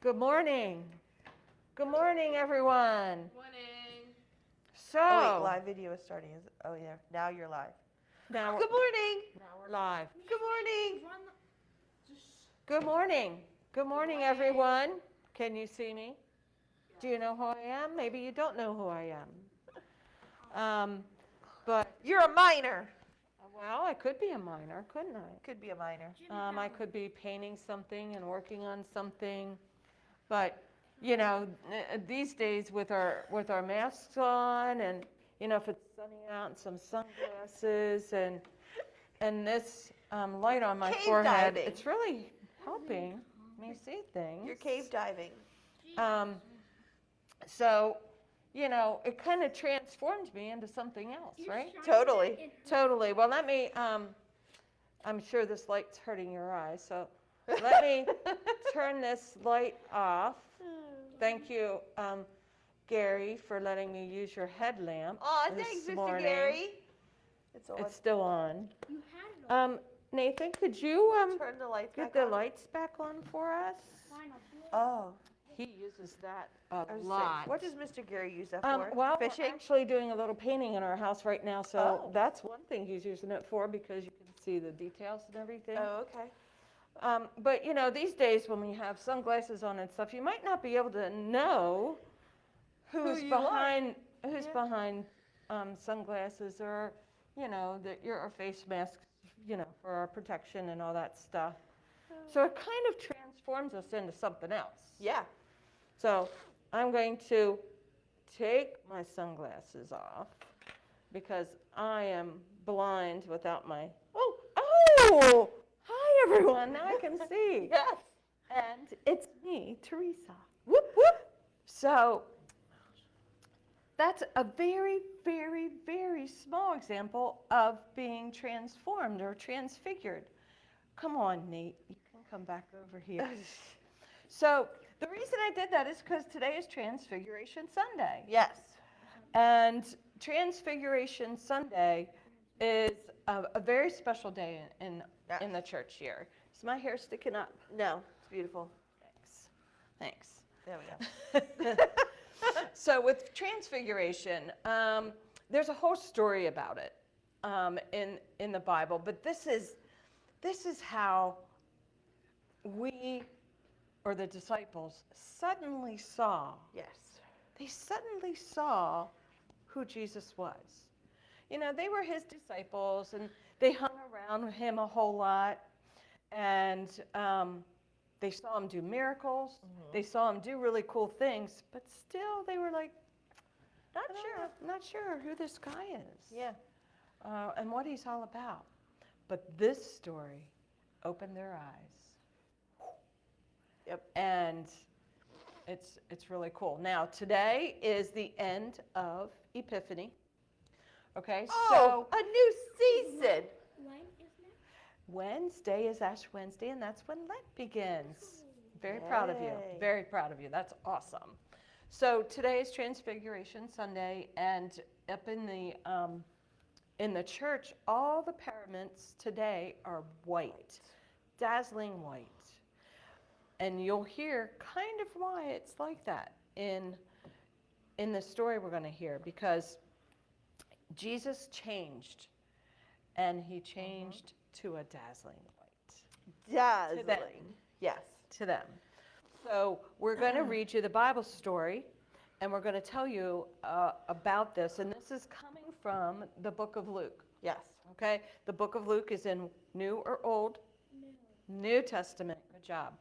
Good morning. Good morning, everyone. Morning. So, Oh, wait, live video is starting. Oh, yeah. Now you're live. now, Good morning. now we're live. Good morning. Good morning. Good morning, everyone. Can you see me? Do you know who I am? Maybe you don't know who I am. But, You're a minor. well, I could be a minor, couldn't I? Could be a minor. I could be painting something and working on something, but these days with our masks on, and if it's sunny out, and some sunglasses, and this light on my Cave forehead, diving. it's really helping me see things. You're cave diving. So, it kind of transformed me into something else, right? Totally. Totally. Well, let me, I'm sure this light's hurting your eyes, so let me turn this light off. Thank you, Gary, for letting me use your headlamp. Aw, this thanks, Mr. morning. Gary. It's on. It's still on. You had it Nathan, could you Turn the lights get back the on. lights back on for us? Oh. He uses that I a was saying, lot. what does Mr. Gary use that for? Well, we're Fishing? actually doing a little painting in our house right now, so Oh. that's one thing he's using it for, because you can see the details and everything. Oh, okay. But these days when we have sunglasses on and stuff, you might not be able to know who's you are. behind Yeah. sunglasses, or your face masks, for our protection and all that stuff. So it kind of transforms us into something else. Yeah. So I'm going to take my sunglasses off because I am blind without my. Oh! Hi, everyone. Now I can see. Yes. And it's me, Teresa. Whoop, whoop. So that's a very, very, very small example of being transformed or transfigured. Come on, Nate. You can come back over here. So the reason I did that is because today is Transfiguration Sunday. Yes. And Transfiguration Sunday is a very special day in the church year. Is my hair sticking up? No, it's beautiful. Thanks. There we go. So with Transfiguration, there's a whole story about it in the Bible, but this is how we, or the disciples, suddenly saw. Yes. They suddenly saw who Jesus was. They were his disciples, and they hung around with him a whole lot, and they saw him do miracles. Mm-hmm. They saw him do really cool things, but still they were like, not sure who this guy is. Yeah. And what he's all about. But this story opened their eyes. Yep. And it's really cool. Now, today is the end of Epiphany. Okay, Oh, a new season. When is that? Wednesday is Ash Wednesday, and that's when Lent begins. Very proud of you. Yay. Very proud of you. That's awesome. So today is Transfiguration Sunday, and up in the church, all the paraments today are white, dazzling white. And you'll hear kind of why it's like that in the story we're going to hear, because Jesus changed, and he changed to a dazzling white. Dazzling. Yes. To them. So we're going to read you the Bible story, and we're going to tell you about this. And this is coming from the book of Luke. Yes. Okay? The book of Luke is in New or Old? New Testament. Good job.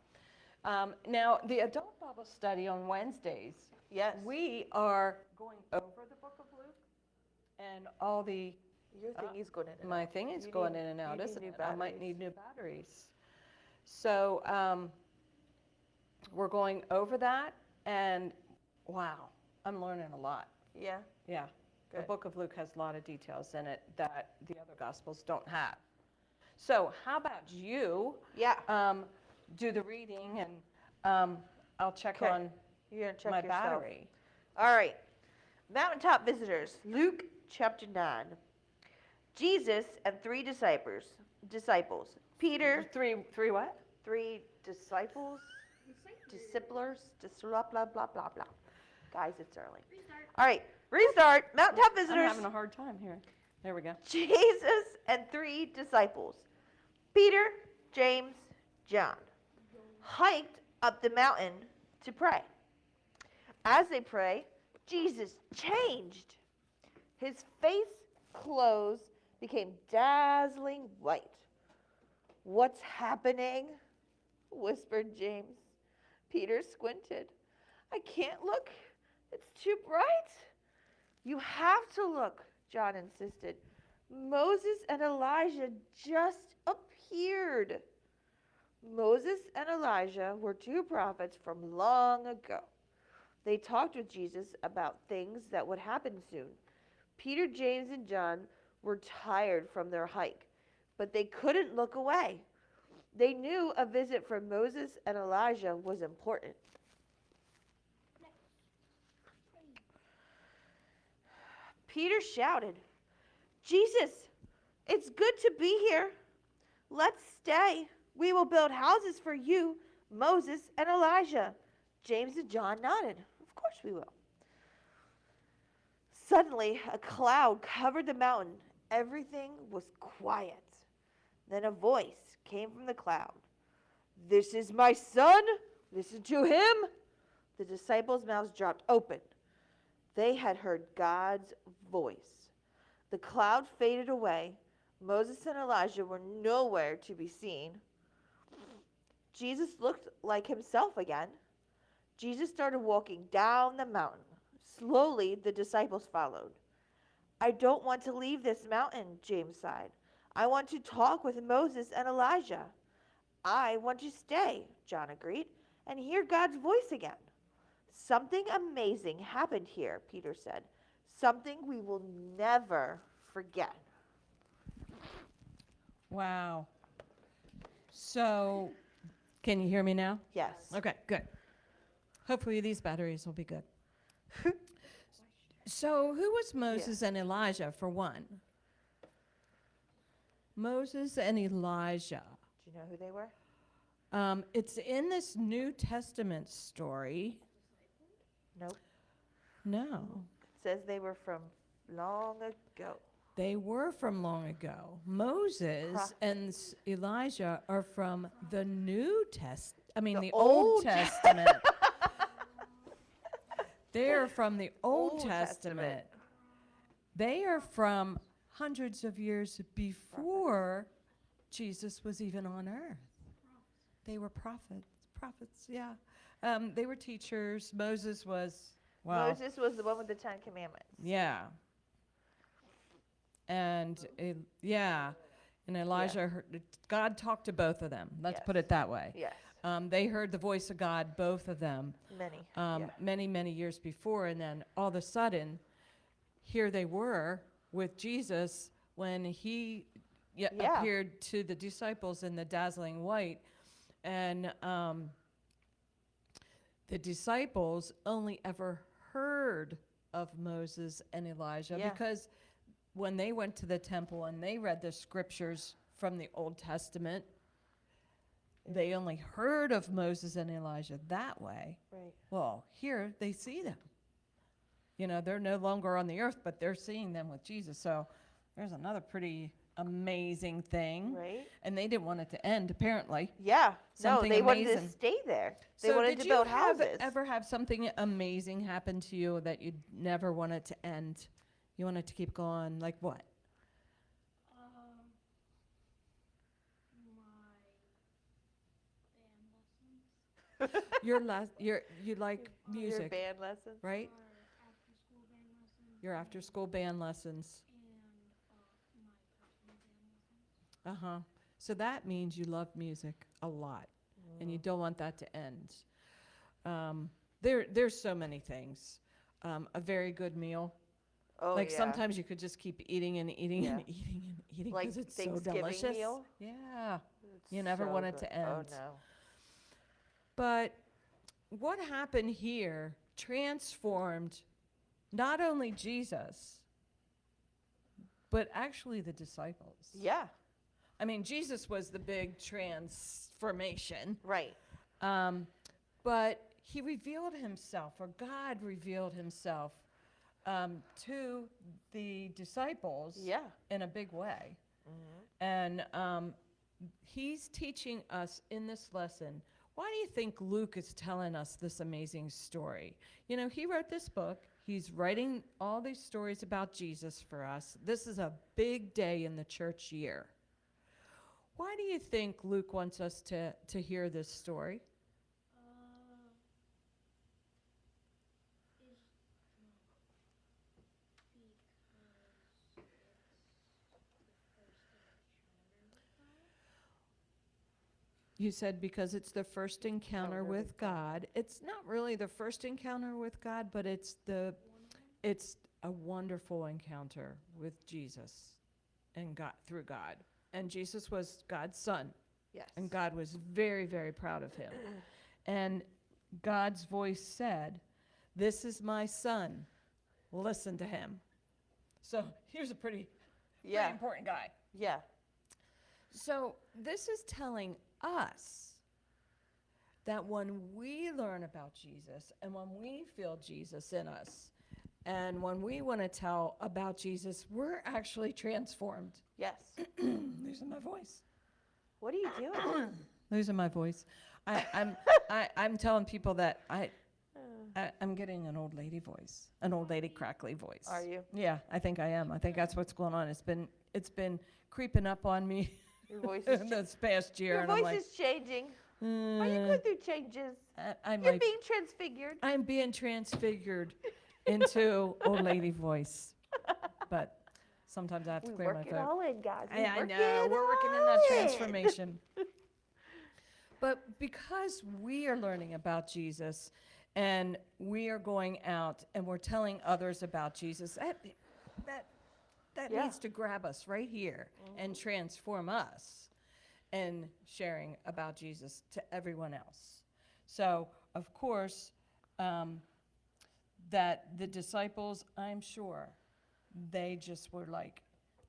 Now, the adult Bible study on Wednesdays, Yes. we are going over the book of Luke and all the. Your thing is going in and My out. thing is You going need- in and you out, need isn't new it? I might batteries. need new batteries. So we're going over that, and wow, I'm learning a lot. Yeah. Yeah. The Good. book of Luke has a lot of details in it that the other Gospels don't have. So how about you Yeah. do the reading, and I'll check Okay. on You're going to check my yourself. battery. All right. Mountaintop visitors, Luke chapter 9. Jesus and three disciples. Peter, Three what? three disciples. disciplers, blah, blah, blah, blah, blah. Guys, it's early. Restart. All right, restart. Mountaintop I'm visitors. having a hard time here. There we go. Jesus and 3 disciples, Peter, James, John, hiked up the mountain to pray. As they pray, Jesus changed. His face, clothes became dazzling white. "What's happening?" whispered James. Peter squinted. "I can't look. It's too bright." "You have to look," John insisted. "Moses and Elijah just appeared." Moses and Elijah were 2 prophets from long ago. They talked with Jesus about things that would happen soon. Peter, James, and John were tired from their hike, but they couldn't look away. They knew a visit from Moses and Elijah was important. Peter shouted, "Jesus, it's good to be here. Let's stay. We will build houses for you, Moses and Elijah." James and John nodded. "Of course we will." Suddenly, a cloud covered the mountain. Everything was quiet. Then a voice came from the cloud. "This is my son. Listen to him." The disciples' mouths dropped open. They had heard God's voice. The cloud faded away. Moses and Elijah were nowhere to be seen. Jesus looked like himself again. Jesus started walking down the mountain. Slowly, the disciples followed. "I don't want to leave this mountain," James sighed. "I want to talk with Moses and Elijah." "I want to stay," John agreed, "and hear God's voice again." "Something amazing happened here," Peter said. "Something we will never forget." Wow. So, can you hear me now? Yes. Okay, good. Hopefully these batteries will be good. So, who was Moses and Elijah, for one? Moses and Elijah. Do you know who they were? It's in this New Testament story. Nope. No, It says they were from long ago. they were from long ago. Moses Prophet. and Elijah are from the New Testament. The Old Old Testament. They are from the Old Old Testament. They are from hundreds of years before Jesus was even on earth. They were prophets, yeah. They were teachers. Moses was, wow. Moses was the one with the 10 Commandments. Yeah. And, and Elijah, heard, God talked to both of them. Let's Yes. put it that way. Yes. They heard the voice of God, both of them, Many. many, many years before. And then all of a sudden, here they were with Jesus when he Yeah. appeared to the disciples in the dazzling white. And the disciples only ever heard of Moses and Elijah Yeah. because when they went to the temple and they read the scriptures from the Old Testament, they only heard of Moses and Elijah that way. Right. Well, here they see them. They're no longer on the earth, but they're seeing them with Jesus. So there's another pretty amazing thing. Right. And they didn't want it to end, apparently. Yeah. Something no, they wanted amazing. to stay there. They So wanted did to build you houses. ever have something amazing happen to you that you never wanted to end? You wanted to keep going, like what? My band lessons You like Your music, band lessons. right? or after school band lessons. Your after school band lessons. And my personal band lessons. Uh-huh. So that means you love music a lot and you don't want that to end. There's so many things. A very good meal. Oh, Like yeah. sometimes you could just keep eating and eating and Yeah. eating and eating Like because it's so Thanksgiving delicious. meal? Yeah. It's You never so want it good. to end. Oh, no. But what happened here transformed not only Jesus, but actually the disciples. Yeah. I mean, Jesus was the big transformation. Right. but he revealed himself, or God revealed himself to the disciples Yeah. in a big way. Mm-hmm. And he's teaching us in this lesson. Why do you think Luke is telling us this amazing story? You know, he wrote this book. He's writing all these stories about Jesus for us. This is a big day in the church year. Why do you think Luke wants us to hear this story? Is because You said because it's the first encounter with God. It's not really the first encounter with God, but it's a wonderful encounter with Jesus and God through God. And Jesus was God's son, Yes. and God was very, very proud of him. And God's voice said, "This is my son. Listen to him." So here's a pretty Yeah. important guy. Yeah. So this is telling us that when we learn about Jesus and when we feel Jesus in us and when we want to tell about Jesus, we're actually transformed. Yes. Losing my voice. What are you doing? Losing my voice. I'm telling people that I'm getting an old lady voice, an old lady crackly voice. Are you? Yeah, I think I am. I think that's what's going on. It's been creeping up on me Your voice is this past year, Your and I'm voice like, is changing. Are you going through changes? I'm You're like, being transfigured. I'm being transfigured into old lady voice, but sometimes I have to We clear work my it throat. all in, guys. I know we're working in that transformation. But because we are learning about Jesus and we are going out and we're telling others about Jesus, that Yeah. needs to grab us right here and transform us and sharing about Jesus to everyone else. So, of course, that the disciples, I'm sure, they just were like,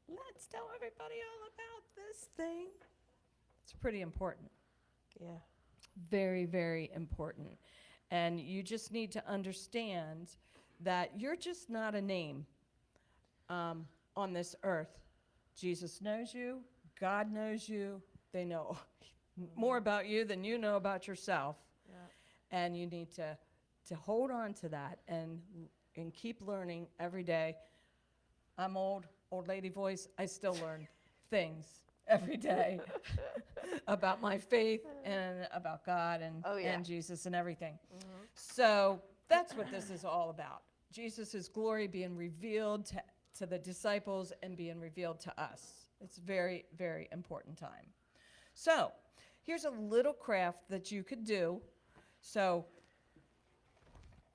let's tell everybody all about this thing. It's pretty important. Yeah. Very, very important. And you just need to understand that you're just not a name on this earth. Jesus knows you. God knows you. They know more about you than you know about yourself. Yeah. And you need to hold on to that and keep learning every day. I'm old lady voice. I still learn things every day about my faith and about God and, Oh, yeah. and Jesus and everything. So that's what this is all about. Jesus' glory being revealed to the disciples and being revealed to us. It's very, very important time. So here's a little craft that you could do. So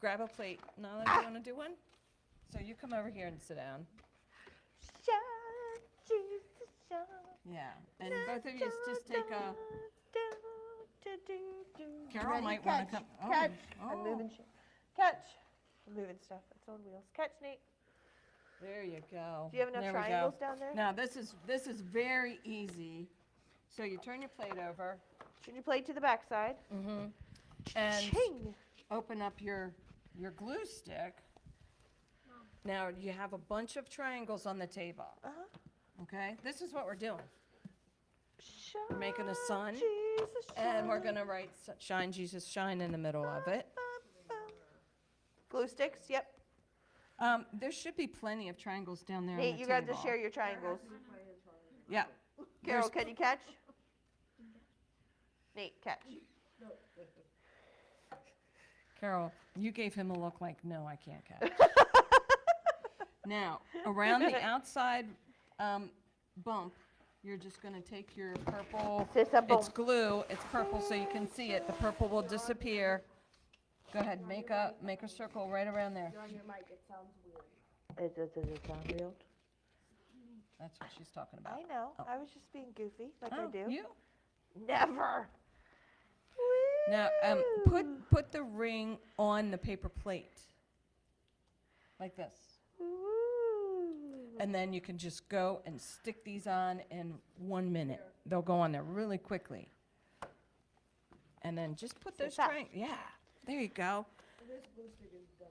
grab a plate. Nala, do you want to do one? So you come over here and sit down. Shine, Jesus, shine. Yeah. And both of you just take a... Carol Ready? might want Catch. to come. Oh, Catch. oh. I'm moving shit. Catch. I'm moving stuff. It's on wheels. Catch, Nate. There you go. Do you have enough There we go. triangles down there? Now this is very easy. So you turn your plate over. Turn your plate to the back side. And Ching. open up your glue stick. Now you have a bunch of triangles on the table. Uh-huh. Okay? This is what we're doing. Shine, We're making a sun, Jesus, and we're shine. going to write "Shine, Jesus, Shine" in the middle of it. Glue sticks? Yep. There should be plenty of triangles down there on Nate, the you table. got to share your triangles. Yeah. Carol, There's- can you catch? Nate, catch. Carol, you gave him a look like, no, I can't catch. Now, around the outside bump, you're just going to take your purple. C'est ça, It's bump. glue. It's purple, so you can see it. The purple will disappear. Go ahead, make a circle right around there. Does it sound real? That's what she's talking about. I know. Oh. I was just being goofy, like I do. You? Never. Now, Woo. put the ring on the paper plate, like this. Woo. And then you can just go and stick these on in 1 minute. They'll go on there really quickly. And then just put So those fast. triangles. Yeah, there you go. This glue stick is done.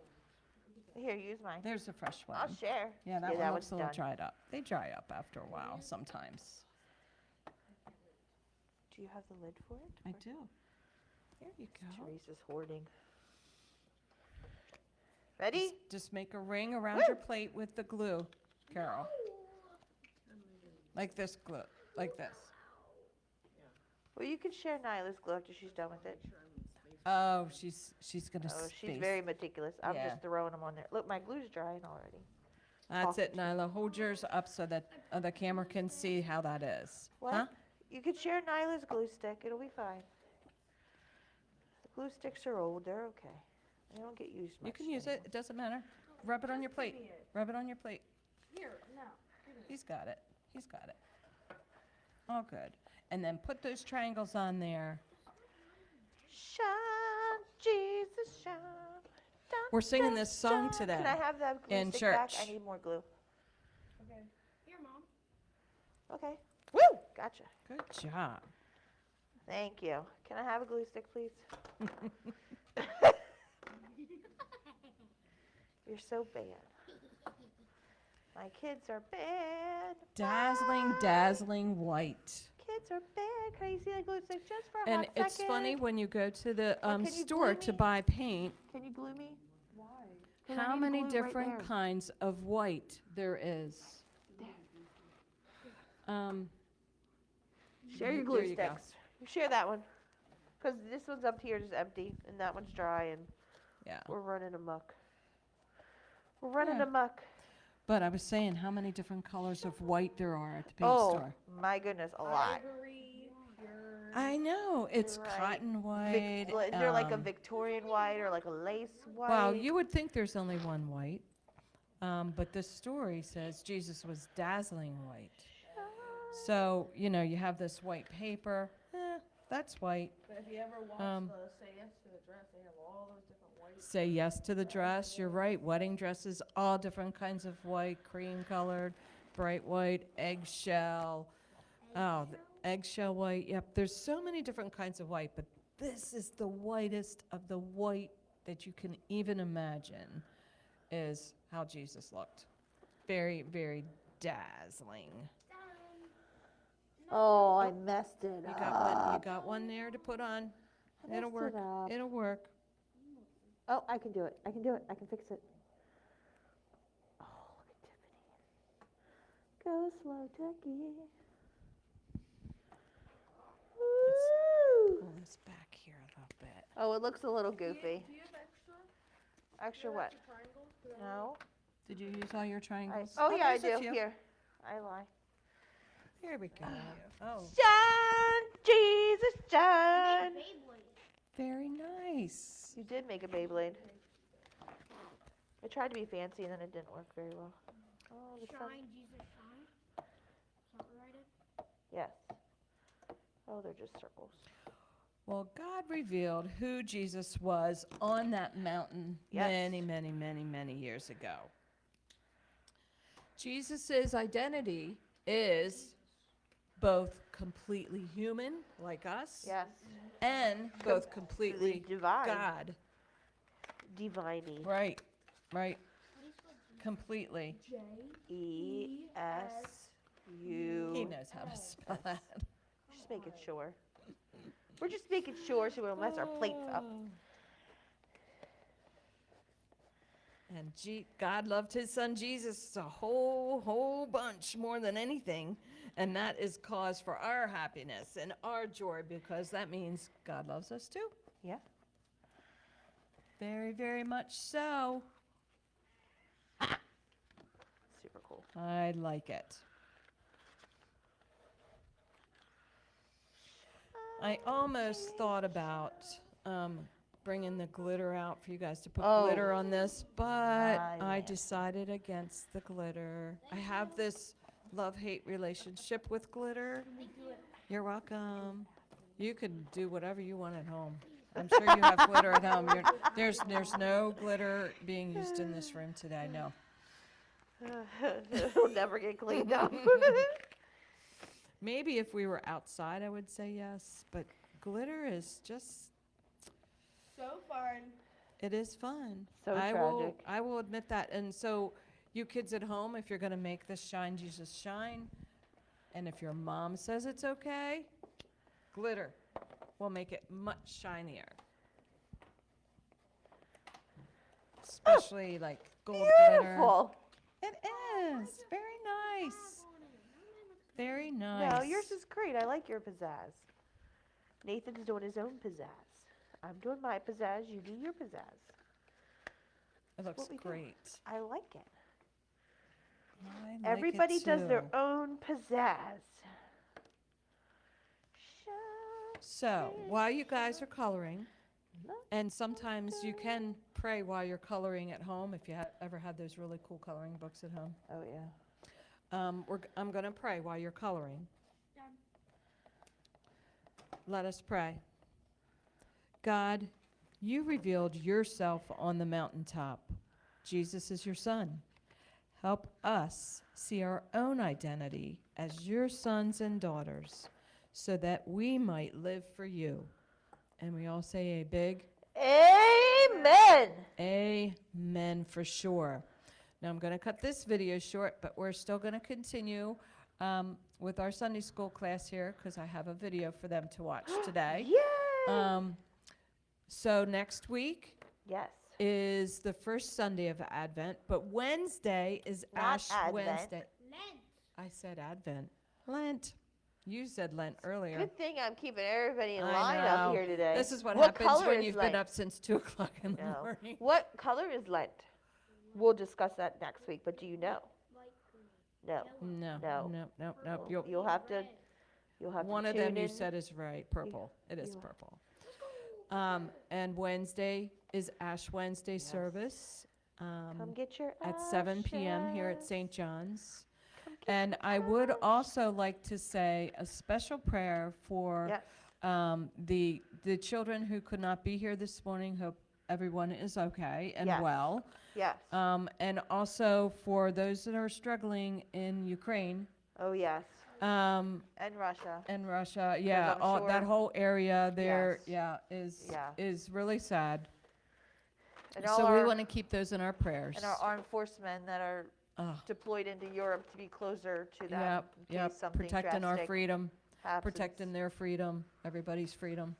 Here, use mine. There's a fresh one. I'll share. Yeah, that one one's looks a little done. dried up. They dry up after a while sometimes. Do you have the lid for it? I do. There you go. Teresa's hoarding. Ready? Just make a ring around Woo! your plate with the glue, Carol. Like this glue, like this. Well, you can share Nyla's glue after she's done with it. Oh, she's gonna Oh, space. she's very meticulous. I'm Yeah. just throwing them on there. Look, my glue's drying already. That's it, Nyla. Hold yours up so that the camera can see how that is. What? Huh? You can share Nyla's glue stick. It'll be fine. The glue sticks are old. They're okay. They don't get used much. You can use it. anymore. It doesn't matter. Rub it on your plate. Rub it on your plate. Here, now. He's got it. He's got it. All good. And then put those triangles on there. Shine, Jesus, shine. Dun, We're singing dun, this song dun. today Can I have that glue in stick back? church. I need more glue. Okay. Here, Mom. Okay. Woo! Gotcha. Good job. Thank you. Can I have a glue stick, please? You're so bad. My kids are bad. Dazzling, Bye. dazzling white. Kids are bad. Can you see the glue stick just for a And hot it's second? funny when you go to the Or can you store glue to me? buy paint, Can you glue me? Why? 'Cause I how need many glue right different there. kinds of white there is. Share your There glue you go. sticks. You share that one. Because this one's up here just empty, and that one's dry, and Yeah. we're running amok. We're running Yeah. amok. But I was saying how many different colors of white there are at the paint Oh, store. my goodness, a lot. Ivory, pure. I know. It's right. cotton white. Is there like a um, Victorian white or like a lace white? Well, you would think there's only one white. But this story says Jesus was dazzling white. So, you have this white paper. That's white. But if you ever watch Um, the Say Yes to the Dress, they have all those different whites. Say yes to the dress. You're right. Wedding dresses, all different kinds of white, cream colored, bright white, eggshell. Oh, the eggshell white. Yep. There's so many different kinds of white, but this is the whitest of the white that you can even imagine is how Jesus looked. Very, very dazzling. Oh, I messed it You up. got one. You got one there to put on. I It'll messed work. it up. It'll work. Oh, I can do it. I can do it. I can fix it. Oh, look at Tiffany. Go slow, Ducky. Woo! Pull this back here a little bit. Oh, it looks a little Do you goofy. have extra? Extra what? Triangles? 'Cause I No. Did you use all your triangles? Oh, yeah, I there's a do. few. Here. I lie. Here we go. Oh, Shine, Jesus, shine. very nice. You did make a Beyblade. I tried to be fancy and then it didn't work very well. Oh, the sun. Shine, Jesus, shine. Something right it? Yes. Oh, they're just circles. Well, God revealed who Jesus was on that mountain Yes. many, many, many, many years ago. Jesus' identity is both completely human, like us, Yes. and both completely divine. God. Diviney. Right, right. Completely. E-S-U. He knows how to spell that. Just making sure. We're just making sure so we don't mess our plates up. And God loved his son Jesus a whole bunch more than anything. And that is cause for our happiness and our joy because that means God loves us too. Yeah. Very, very much so. Super cool. I like it. I almost thought about bringing the glitter out for you guys to put glitter on this, but I decided against the glitter. I have this love-hate relationship with glitter. You're welcome. You can do whatever you want at home. I'm sure you have glitter at home. There's no glitter being used in this room today, no. It'll never get cleaned up. Maybe if we were outside, I would say yes, but glitter is just, So fun. it is fun. So I will tragic. admit that. And so you kids at home, if you're going to make this Shine Jesus Shine, and if your mom says it's okay, glitter will make it much shinier. Especially like gold glitter. Beautiful. It is. Very nice. Very nice. No, yours is great. I like your pizzazz. Nathan's doing his own pizzazz. I'm doing my pizzazz. You do your pizzazz. It looks what we do. great. I like it. I like Everybody it does their too. own pizzazz. So while you guys are coloring, and sometimes you can pray while you're coloring at home if you ever had those really cool coloring books at home. Oh yeah. I'm going to pray while you're coloring. Done. Let us pray. God, you revealed yourself on the mountaintop. Jesus is your son. Help us see our own identity as your sons and daughters so that we might live for you. And we all say a big Amen. amen for sure. Now I'm going to cut this video short, but we're still going to continue with our Sunday school class here because I have a video for them to watch today. Yay. So next week Yes. is the first Sunday of Advent, but Wednesday is Not Ash Advent. Wednesday. Lent. I said Advent. Lent. You said Lent earlier. Good thing I'm keeping everybody in I line know. up here today. This is what What happens color when is you've Lent? been up since 2 o'clock in the No. morning. What color is Lent? We'll discuss that next week, but do you know? Light green. No. No, No. no, no, no. You'll have to One of tune them you in. said is right. Purple. It is you- purple. And Wednesday is Ash Wednesday service Come get your at 7 p.m. here at ashes. St. John's. Come get And your I would ash. also like to say a special prayer for Yes. the children who could not be here this morning. Hope everyone is okay and Yes. well. Yes. And also for those that are struggling in Ukraine Oh yes. and And Russia. Russia. Yeah, I'm all, that sure- whole area there, Yes. yeah, Yeah. is really sad. And all So we our want to keep those in our prayers. and our armed forcemen that are Ugh. deployed into Europe to be closer to them Yep, in yep, case something protecting our drastic freedom, happens. protecting their freedom, everybody's freedom.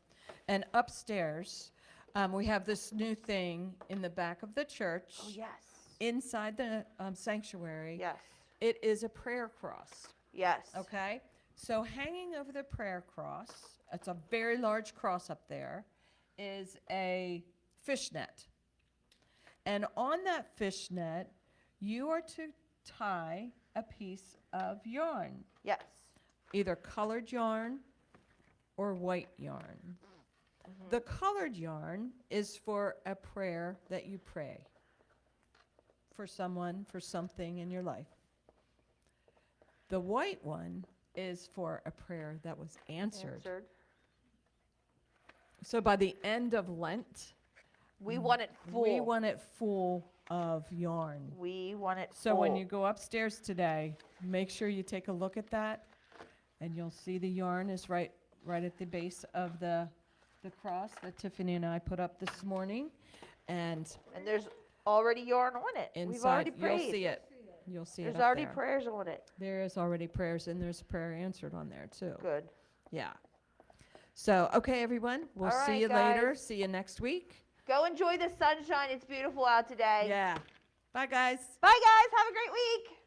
And upstairs, we have this new thing in the back of the church, Oh yes. inside the sanctuary. Yes. It is a prayer cross, Yes. okay? So hanging over the prayer cross, it's a very large cross up there, is a fishnet. And on that fishnet, you are to tie a piece of yarn, Yes. either colored yarn or white yarn. The colored yarn is for a prayer that you pray for someone, for something in your life. The white one is for a prayer that was answered. So by the end of Lent, We want it full. we want it full of yarn. We want it So full. when you go upstairs today, make sure you take a look at that, and you'll see the yarn is right at the base of the cross that Tiffany and I put up this morning, and And there's already yarn on it. We've inside already prayed. you'll see it. You'll see There's it up already there. prayers on it. There is already prayers, and there's prayer answered on there too. Good. Yeah. So okay, everyone, we'll All see right, you later. guys. See you next week. Go enjoy the sunshine. It's beautiful out today. Yeah. Bye, guys. Bye, guys. Have a great week.